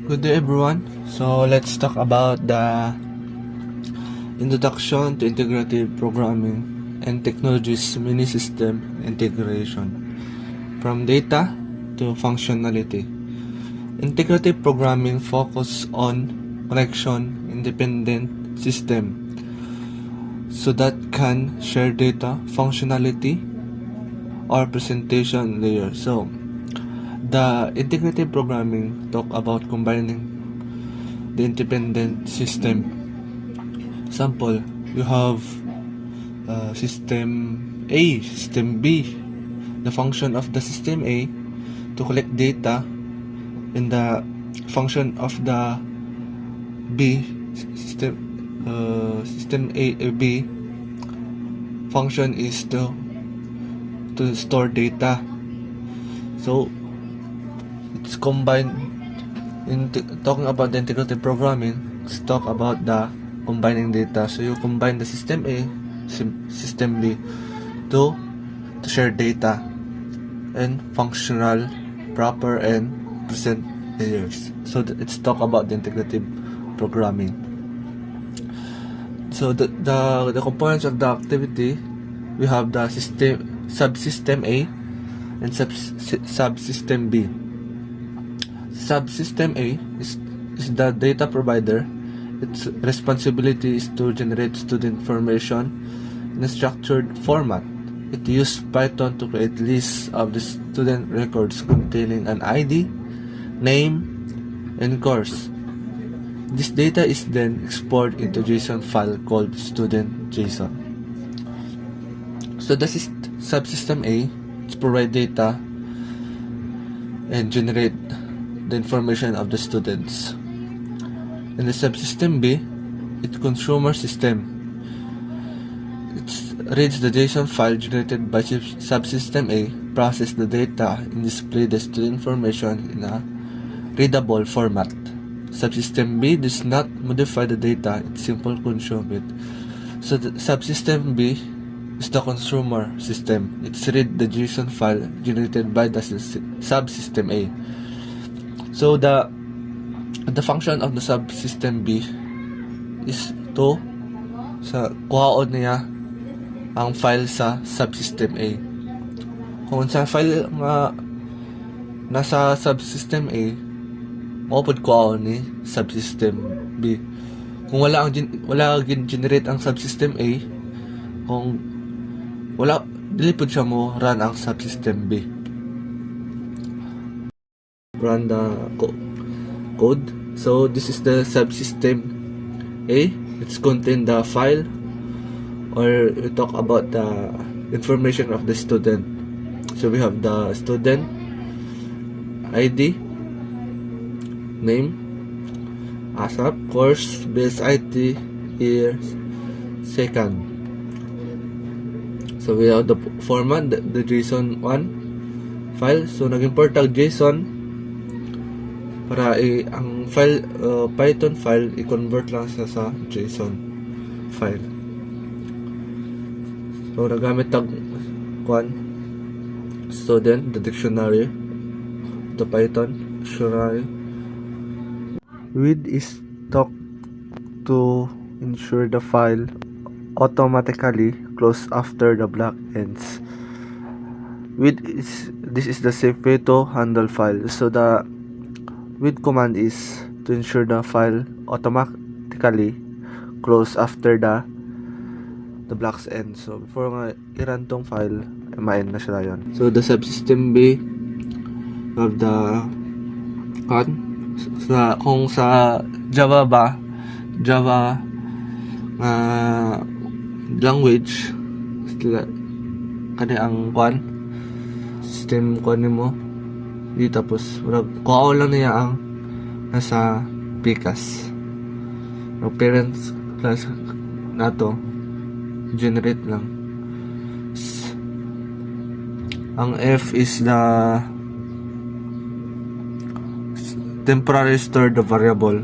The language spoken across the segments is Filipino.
Good day everyone. So let's talk about the introduction to integrative programming and technologies mini system integration from data to functionality. Integrative programming focus on connection independent system so that can share data, functionality or presentation layer. So the integrative programming talk about combining the independent system. Example, you have system A, system B. The function of the system A to collect data, and the function of the B system B function is to store data. So it's combined. In talking about the integrative programming, let's talk about the combining data. So you combine the system A, system B to share data and functional, proper and present layers. So let's talk about the integrative programming. So the components of the activity, we have the subsystem A and subsystem B. Subsystem A is the data provider. Its responsibility is to generate student information in a structured format. It uses Python to create lists of the student records containing an ID, name, and course. This data is then exported into JSON file called student.json. So this is subsystem A. It provides data and generate the information of the students. In the subsystem B, it's consumer system. It reads the JSON file generated by subsystem A, process the data, and display the student information in a readable format. Subsystem B does not modify the data, it simply consumes it. So the subsystem B is the consumer system. It's read the JSON file generated by the subsystem A. So the function of the subsystem B is to kuhaon niya ang file sa subsystem A. Kung sa file nga nasa subsystem A, maupod kuhaon ni subsystem B. Kung wala generate ang subsystem A, kung wala dili pud siya mo run ang subsystem B. Run the code. So this is the subsystem A. It's contain the file, or we talk about the information of the student. So we have the student ID, name, ASAP, course, base IT, year, second. So we have the format, the JSON 1 file. So nag-import ang JSON para ang file Python file i-convert lang sa JSON file. So nagamit tag student, the dictionary, the Python dictionary. With is talk to ensure the file automatically close after the block ends. This is the safe way to handle file. So the with command is to ensure the file automatically close after the blocks end. So before nga i-run tong file, ma-end na siya yon. So the subsystem B of the kung sa Java language kani ang system nimo di, tapos kuha lang niya ang nasa PCAS. Ang parents class nato generate lang. Ang F is the temporary store the variable.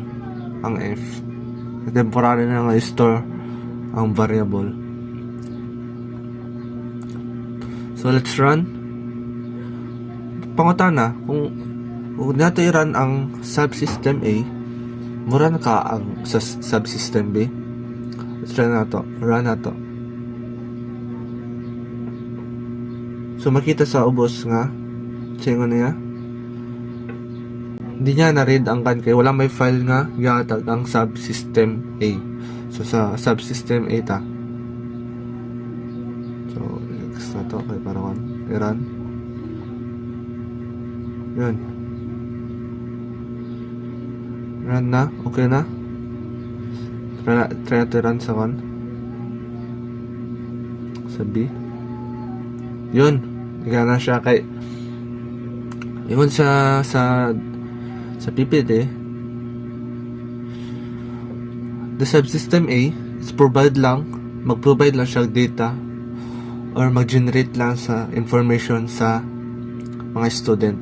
Ang F temporary na nga store ang variable. So let's run. Pangutana, kung Kung nato i-run ang subsystem A, mura na ka ang sa subsystem B. Let's try nato. Run nato. So makita sa ubos nga singon niya. Hindi niya na-read ang kan kay wala may file nga ginatag ang subsystem A. So sa subsystem A ta. So next na to kay para kon i-run. Yun. Run na. Okay na. Try to run sa kon. Sa B. Yun. Higa na siya kay yun sa PPT. The subsystem A is mag-provide lang siya data or mag-generate lang sa information sa mga student.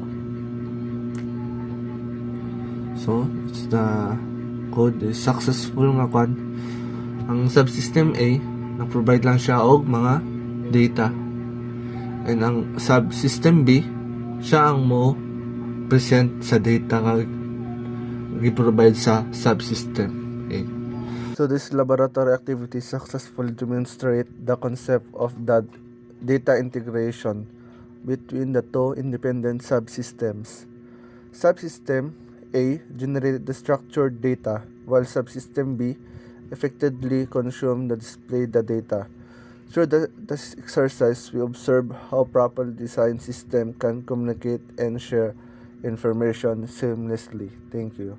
So, it's the code is successful nga kwan. Ang subsystem A, nag-provide lang siya og mga data. And ang subsystem B, siya ang mo present sa data nga i-provide sa subsystem A. So this laboratory activity successfully demonstrate the concept of the data integration between the two independent subsystems. Subsystem A generated the structured data, while subsystem B effectively consumed the display the data. Through this exercise, we observe how properly designed system can communicate and share information seamlessly. Thank you.